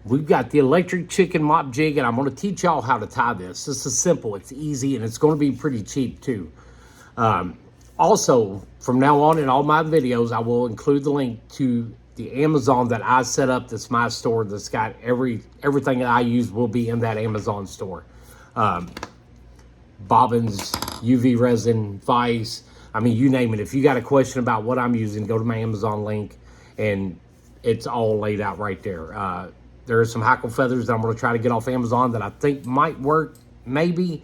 We've got the electric chicken mop jig, and I'm going to teach y'all how to tie this. This is simple, it's easy, and it's going to be pretty cheap too. Also, from now on in all my videos, I will include the link to the Amazon that I set up. That's my store. That's got everything that I use will be in that Amazon store. Bobbins, UV resin, vise. I mean, you name it. If you got a question about what I'm using, go to my Amazon link, and it's all laid out right there. There are some hackle feathers that I'm going to try to get off Amazon that I think might work, maybe.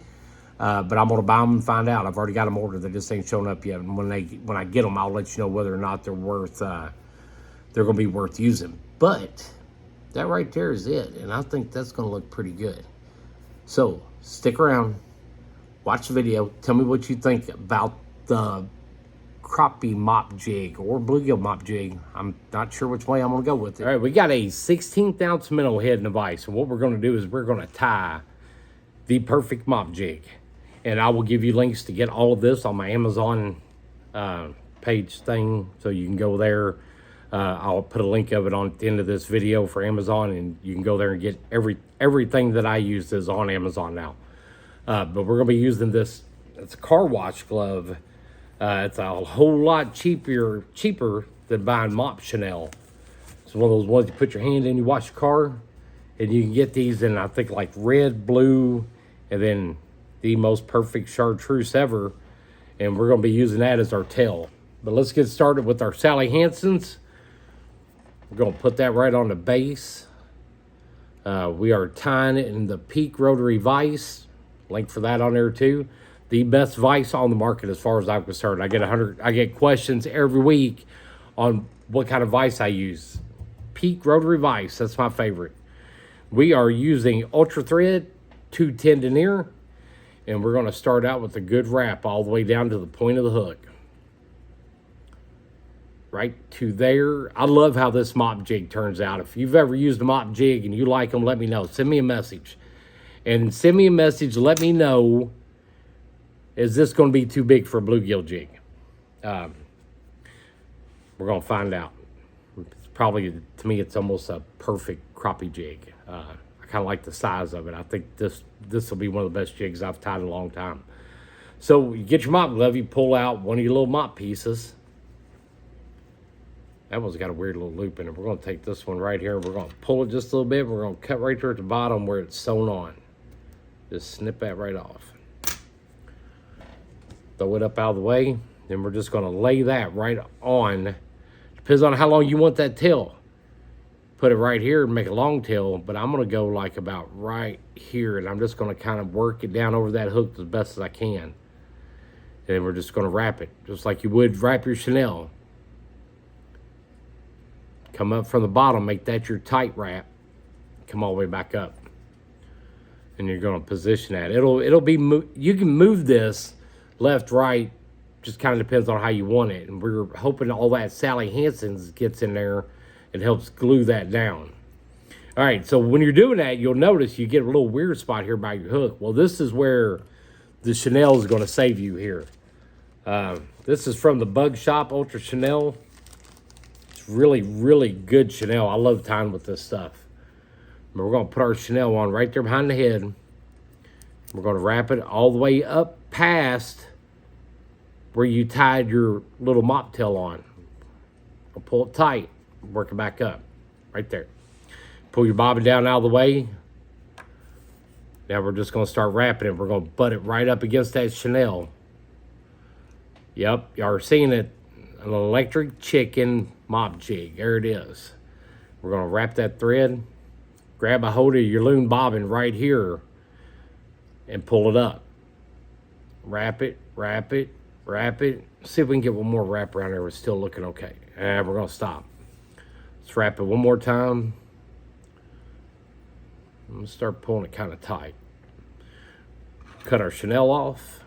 But I'm going to buy them and find out. I've already got them ordered. They just ain't shown up yet. And when I get them, I'll let you know whether or not they're going to be worth using. But that right there is it. And I think that's going to look pretty good. So stick around, watch the video. Tell me what you think about the crappie mop jig or bluegill mop jig. I'm not sure which way I'm going to go with it. All right, we got a 16th ounce minnow head in the vise. And what we're going to do is we're going to tie the perfect mop jig. And I will give you links to get all of this on my Amazon page thing, so you can go there. I'll put a link of it on the end of this video for Amazon, and you can go there and get everything that I use is on Amazon now. But we're going to be using this. It's a car wash glove. It's a whole lot cheaper than buying mop chenille. It's one of those ones you put your hand in, you wash your car, and you can get these in, I think, like red, blue, and then the most perfect chartreuse ever. And we're going to be using that as our tail. But let's get started with our Sally Hansen's. We're going to put that right on the base. We are tying it in the Peak Rotary Vise. Link for that on there too. The best vise on the market as far as I'm concerned. I get questions every week on what kind of vise I use. Peak Rotary Vise, that's my favorite. We are using Ultra Thread 210 denier, and we're going to start out with a good wrap all the way down to the point of the hook. Right to there. I love how this mop jig turns out. If you've ever used a mop jig and you like them, let me know. Send me a message. And send me a message, let me know, is this going to be too big for a bluegill jig? We're going to find out. It's probably, to me, it's almost a perfect crappie jig. I kind of like the size of it. I think this will be one of the best jigs I've tied in a long time. So you get your mop glove, you pull out one of your little mop pieces. That one's got a weird little loop in it. We're going to take this one right here. We're going to pull it just a little bit. We're going to cut right there at the bottom where it's sewn on. Just snip that right off. Throw it up out of the way. Then we're just going to lay that right on. Depends on how long you want that tail. Put it right here and make a long tail, but I'm going to go like about right here, and I'm just going to kind of work it down over that hook as best as I can. And then we're just going to wrap it, just like you would wrap your chenille. Come up from the bottom, make that your tight wrap. Come all the way back up. And you're going to position that. It'll be, you can move this left, right, just kind of depends on how you want it. And we're hoping all that Sally Hansen's gets in there and helps glue that down. All right, so when you're doing that, you'll notice you get a little weird spot here by your hook. Well, this is where the chenille is going to save you here. This is from the Bug Shop Ultra Chenille. It's really, really good chenille. I love tying with this stuff. But we're going to put our chenille on right there behind the head. We're going to wrap it all the way up past where you tied your little mop tail on. I'll pull it tight, work it back up, right there. Pull your bobbin down out of the way. Now we're just going to start wrapping it. We're going to butt it right up against that chenille. Yep, y'all are seeing it. An electric chicken mop jig. There it is. We're going to wrap that thread. Grab a hold of your loon bobbin right here and pull it up. Wrap it, wrap it, wrap it. See if we can get one more wrap around there. It's still looking okay. And we're going to stop. Let's wrap it one more time. I'm going to start pulling it kind of tight. Cut our chenille off.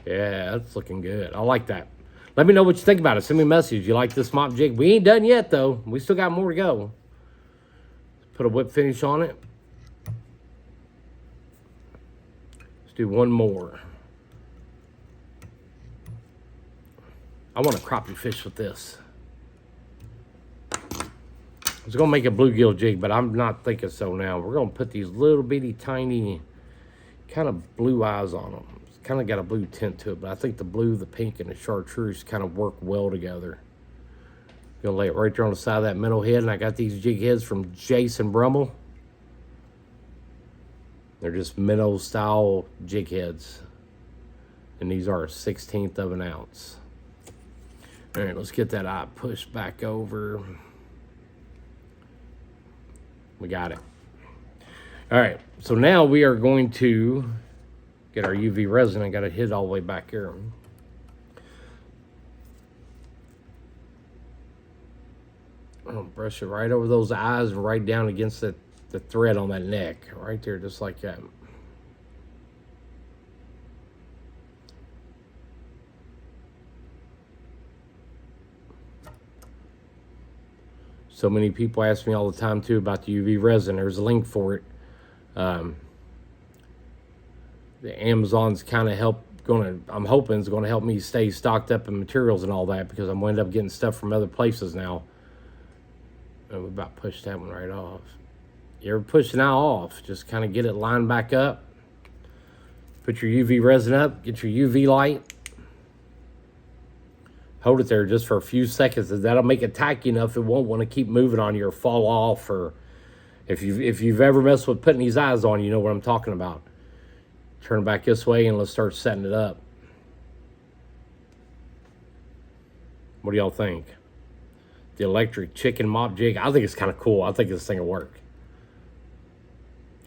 Yeah, that's looking good. I like that. Let me know what you think about it. Send me a message. You like this mop jig? We ain't done yet, though. We still got more to go. Put a whip finish on it. Let's do one more. I want a crappie fish with this. I was gonna make a bluegill jig, but I'm not thinking so now. We're gonna put these little bitty tiny kind of blue eyes on them. It's kind of got a blue tint to it, but I think the blue, the pink, and the chartreuse kind of work well together. Gonna lay it right there on the side of that middle head, and I got these jig heads from Jason Brummel. They're just minnow style jig heads, and these are 1/16 of an ounce. All right, let's get that eye pushed back over. We got it. All right, so now we are going to get our UV resin. I got it hid all the way back here. I'll brush it right over those eyes and right down against the thread on that neck. Right there, just like that. So many people ask me all the time too about the UV resin. There's a link for it. The Amazon's kind of I'm hoping it's going to help me stay stocked up in materials and all that, because I'm going to end up getting stuff from other places now. And we about pushed that one right off. You ever push an eye off, just kind of get it lined back up. Put your UV resin up, get your UV light. Hold it there just for a few seconds. That'll make it tacky enough it won't want to keep moving on you or fall off. Or if you've ever messed with putting these eyes on, you know what I'm talking about. Turn it back this way and let's start setting it up. What do y'all think? The electric chicken mop jig. I think it's kind of cool. I think this thing will work.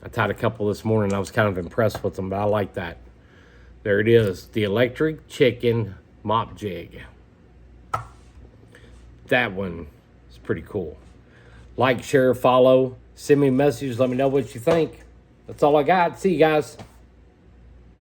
I tied a couple this morning. I was kind of impressed with them, but I like that. There it is. The electric chicken mop jig. That one is pretty cool. Like, share, follow, send me a message. Let me know what you think. That's all I got. See you guys.